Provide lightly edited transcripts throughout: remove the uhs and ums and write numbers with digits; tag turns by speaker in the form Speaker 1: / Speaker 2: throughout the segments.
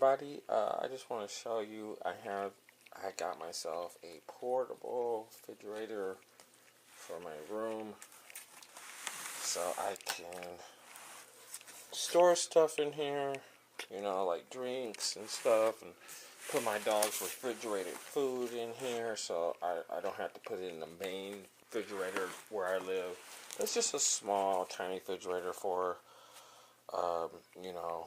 Speaker 1: everybody. I just want to show you I got myself a portable refrigerator for my room so I can store stuff in here, you know, like drinks and stuff, and put my dog's refrigerated food in here so I don't have to put it in the main refrigerator where I live. It's just a small, tiny refrigerator for, you know,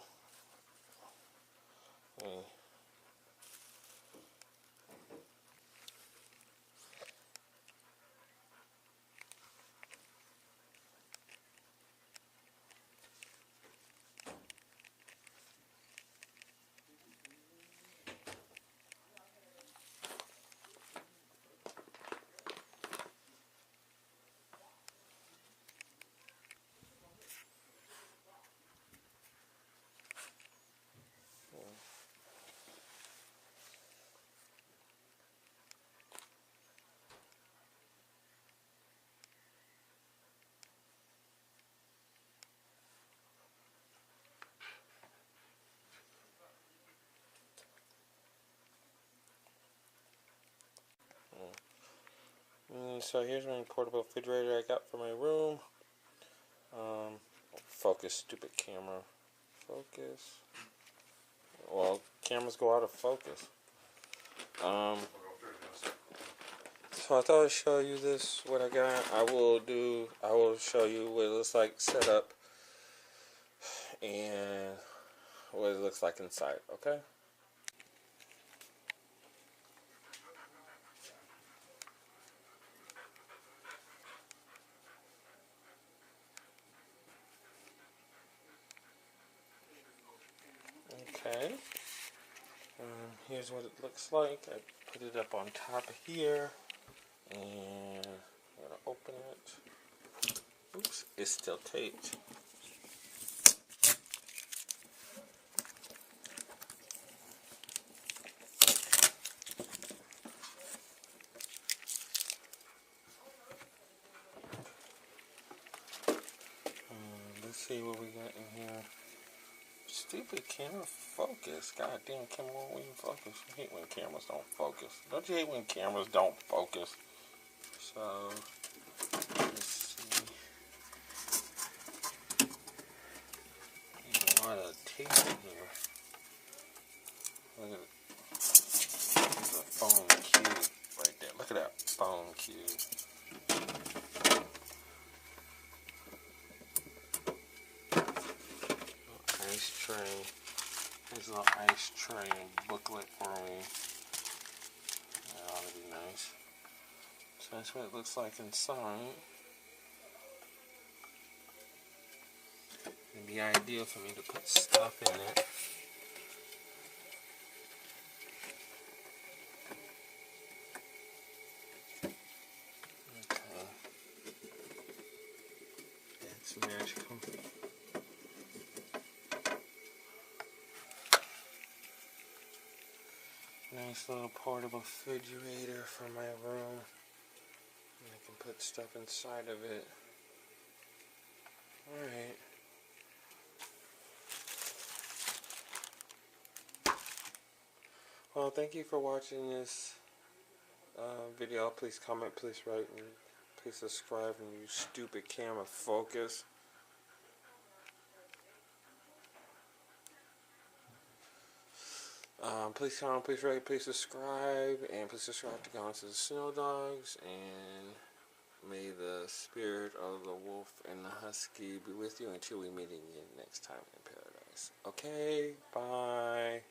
Speaker 1: so here's my portable refrigerator I got for my room. Focus, stupid camera. Focus. Well, cameras go out of focus. So I thought I'd show you this, what I got. I will show you what it looks like set up and what it looks like inside, okay? Okay. Here's what it looks like. I put it up on top of here, and I'm gonna open it. Oops, it's still taped. Let's see what we got in here. Stupid camera focus. Goddamn camera won't even focus. I hate when cameras don't focus. Don't you hate when cameras don't focus? So, let's see. There's a lot of tape in here. Look at it. There's a phone cube right there. Look at that phone cube. Ice tray. There's a little ice tray and booklet for me. That ought to be nice. So that's what it looks like inside. It'd be ideal for me to put stuff in it. Okay. It's magical. Nice little portable refrigerator for my room. And I can put stuff inside of it. Alright. Well, thank you for watching this video. Please comment, please write, and please subscribe, and you stupid camera focus. Please comment, please rate, please subscribe, and please subscribe to Gone to the Snow Dogs, and may the spirit of the wolf and the husky be with you until we meet again next time in paradise. Okay, bye.